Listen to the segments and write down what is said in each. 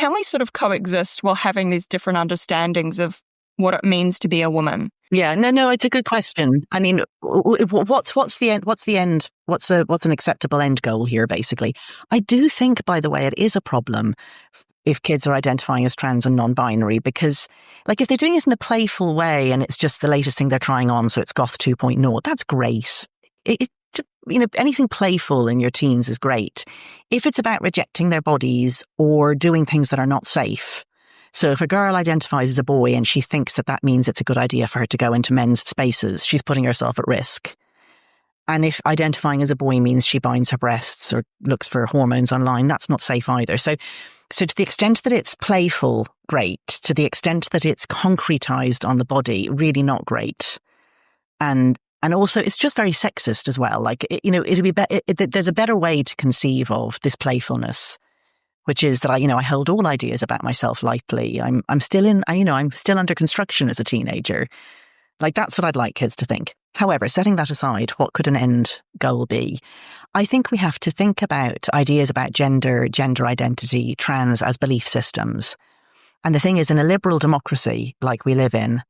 can we sort of coexist while having these different understandings of what it means to be a woman? Yeah, no, it's a good question. I mean, what's the end? What's the end? What's an acceptable end goal here? Basically, I do think, by the way, it is a problem if kids are identifying as trans and non-binary, because, like, if they're doing it in a playful way and it's just the latest thing they're trying on, so it's Goth 2.0, that's great. Anything playful in your teens is great. If it's about rejecting their bodies or doing things that are not safe. So if a girl identifies as a boy and she thinks that means it's a good idea for her to go into men's spaces, she's putting herself at risk. And if identifying as a boy means she binds her breasts or looks for hormones online, that's not safe either. So to the extent that it's playful, great. To the extent that it's concretized on the body, really not great. And also, it's just very sexist as well. Like, there's a better way to conceive of this playfulness, which is that I hold all ideas about myself lightly. I'm still under construction as a teenager. Like, that's what I'd like kids to think. However, setting that aside, what could an end goal be? I think we have to think about ideas about gender identity, trans as belief systems. And the thing is, in a liberal democracy like we live in,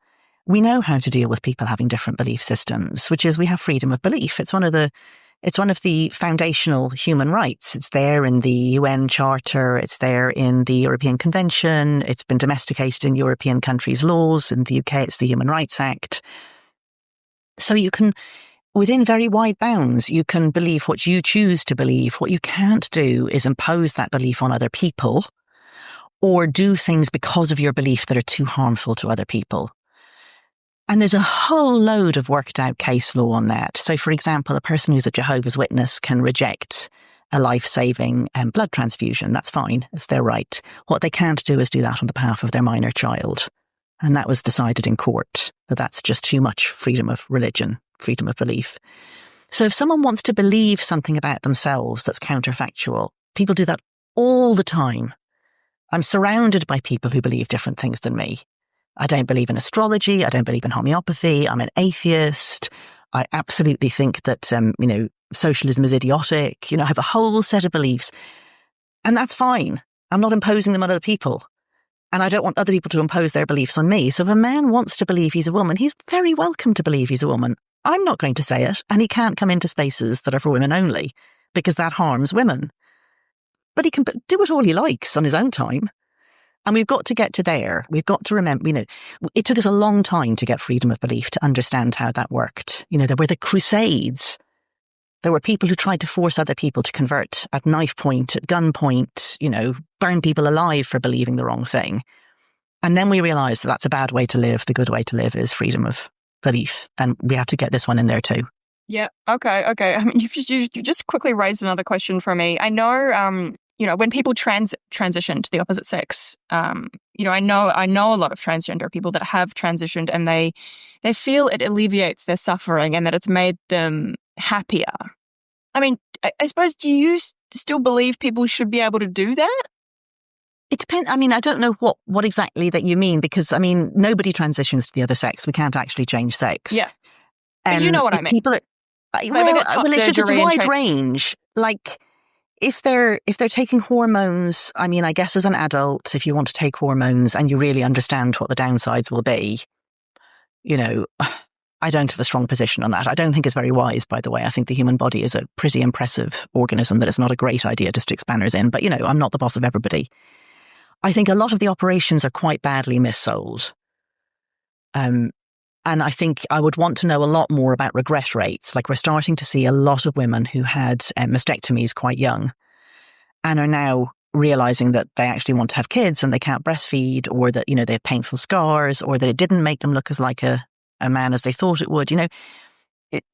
we know how to deal with people having different belief systems, which is we have freedom of belief. It's one of the foundational human rights. It's there in the UN Charter. It's there in the European Convention. It's been domesticated in European countries' laws. In the UK, it's the Human Rights Act. So you can, within very wide bounds, you can believe what you choose to believe. What you can't do is impose that belief on other people or do things because of your belief that are too harmful to other people. And there's a whole load of worked out case law on that. So, for example, a person who's a Jehovah's Witness can reject a life-saving blood transfusion. That's fine. It's their right. What they can't do is do that on behalf of their minor child. And that was decided in court. That's just too much freedom of religion, freedom of belief. So if someone wants to believe something about themselves that's counterfactual, people do that all the time. I'm surrounded by people who believe different things than me. I don't believe in astrology. I don't believe in homeopathy. I'm an atheist. I absolutely think that, socialism is idiotic. I have a whole set of beliefs. And that's fine. I'm not imposing them on other people. And I don't want other people to impose their beliefs on me. So if a man wants to believe he's a woman, he's very welcome to believe he's a woman. I'm not going to say it. And he can't come into spaces that are for women only, because that harms women. But he can do it all he likes on his own time. And we've got to get to there. We've got to remember, it took us a long time to get freedom of belief, to understand how that worked. There were the Crusades. There were people who tried to force other people to convert at knife point, at gunpoint, burn people alive for believing the wrong thing. And then we realised that that's a bad way to live. The good way to live is freedom of belief. And we have to get this one in there too. Yeah. Okay. I mean, you just quickly raised another question for me. I know, when people transition to the opposite sex, I know a lot of transgender people that have transitioned, and they feel it alleviates their suffering and that it's made them happier. I mean, I suppose, do you still believe people should be able to do that? It depends. I mean, I don't know what exactly that you mean, because, nobody transitions to the other sex. We can't actually change sex. Yeah. But you know what I mean. People are, it's a wide range. Like, if they're taking hormones, I guess as an adult, if you want to take hormones and you really understand what the downsides will be, I don't have a strong position on that. I don't think it's very wise, by the way. I think the human body is a pretty impressive organism that it's not a great idea to stick spanners in. But, I'm not the boss of everybody. I think a lot of the operations are quite badly missold. And I think I would want to know a lot more about regret rates. Like, we're starting to see a lot of women who had mastectomies quite young and are now realizing that they actually want to have kids and they can't breastfeed, or that, they have painful scars, or that it didn't make them look as like a man as they thought it would.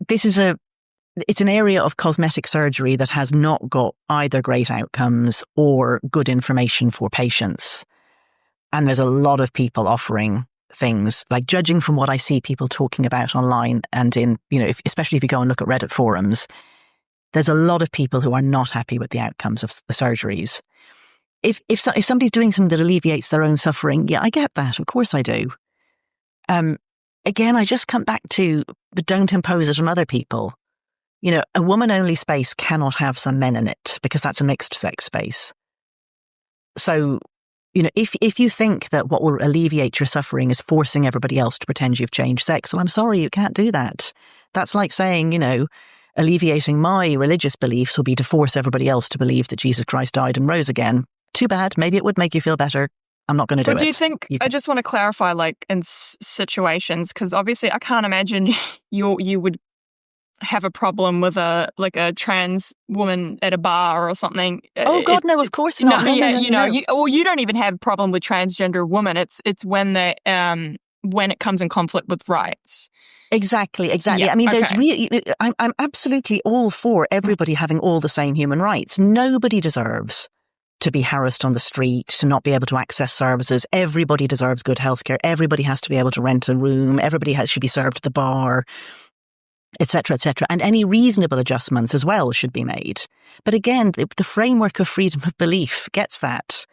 It's an area of cosmetic surgery that has not got either great outcomes or good information for patients. And there's a lot of people offering things, like, judging from what I see people talking about online and in, especially if you go and look at Reddit forums, there's a lot of people who are not happy with the outcomes of the surgeries. If somebody's doing something that alleviates their own suffering, yeah, I get that. Of course I do. Again, I just come back to, but don't impose it on other people. A woman-only space cannot have some men in it, because that's a mixed sex space. So, if you think that what will alleviate your suffering is forcing everybody else to pretend you've changed sex, well, I'm sorry, you can't do that. That's like saying, alleviating my religious beliefs will be to force everybody else to believe that Jesus Christ died and rose again. Too bad. Maybe it would make you feel better. I'm not going to do it. But do you think, I just want to clarify, like in situations, because obviously I can't imagine you would have a problem with a trans woman at a bar or something. Oh God, no, of course not. No, you don't even have a problem with transgender women. It's when when it comes in conflict with rights. Exactly. Yeah, I mean, I'm absolutely all for everybody having all the same human rights. Nobody deserves to be harassed on the street, to not be able to access services. Everybody deserves good healthcare. Everybody has to be able to rent a room. Everybody should be served at the bar, etc., etc. And any reasonable adjustments as well should be made. But again, the framework of freedom of belief gets that.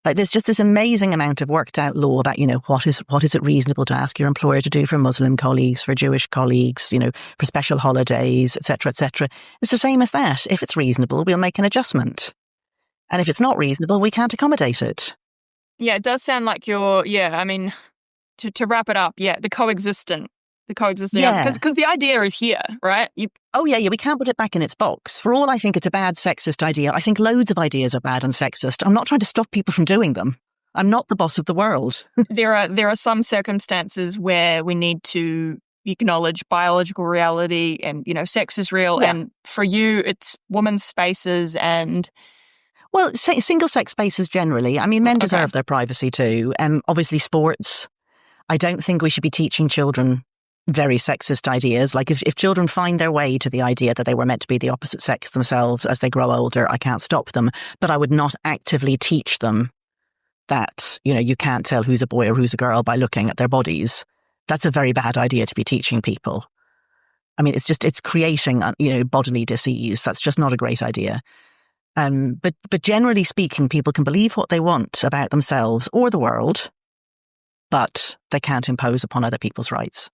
Like, there's just this amazing amount of worked out law about, what is it reasonable to ask your employer to do for Muslim colleagues, for Jewish colleagues, for special holidays, etc., etc. It's the same as that. If it's reasonable, we'll make an adjustment. And if it's not reasonable, we can't accommodate it. Yeah, it does sound like I mean, to wrap it up, the coexisting. Yeah. Because the idea is here, right? We can't put it back in its box. For all I think it's a bad sexist idea, I think loads of ideas are bad and sexist. I'm not trying to stop people from doing them. I'm not the boss of the world. There are some circumstances where we need to acknowledge biological reality and, sex is real. Yeah. And for you, it's women's spaces and... Well, single-sex spaces generally. I mean, men deserve their privacy too. Obviously, sports. I don't think we should be teaching children very sexist ideas. Like, if children find their way to the idea that they were meant to be the opposite sex themselves as they grow older, I can't stop them. But I would not actively teach them that, you can't tell who's a boy or who's a girl by looking at their bodies. That's a very bad idea to be teaching people. I mean, it's creating, bodily disease. That's just not a great idea. But generally speaking, people can believe what they want about themselves or the world, but they can't impose upon other people's rights.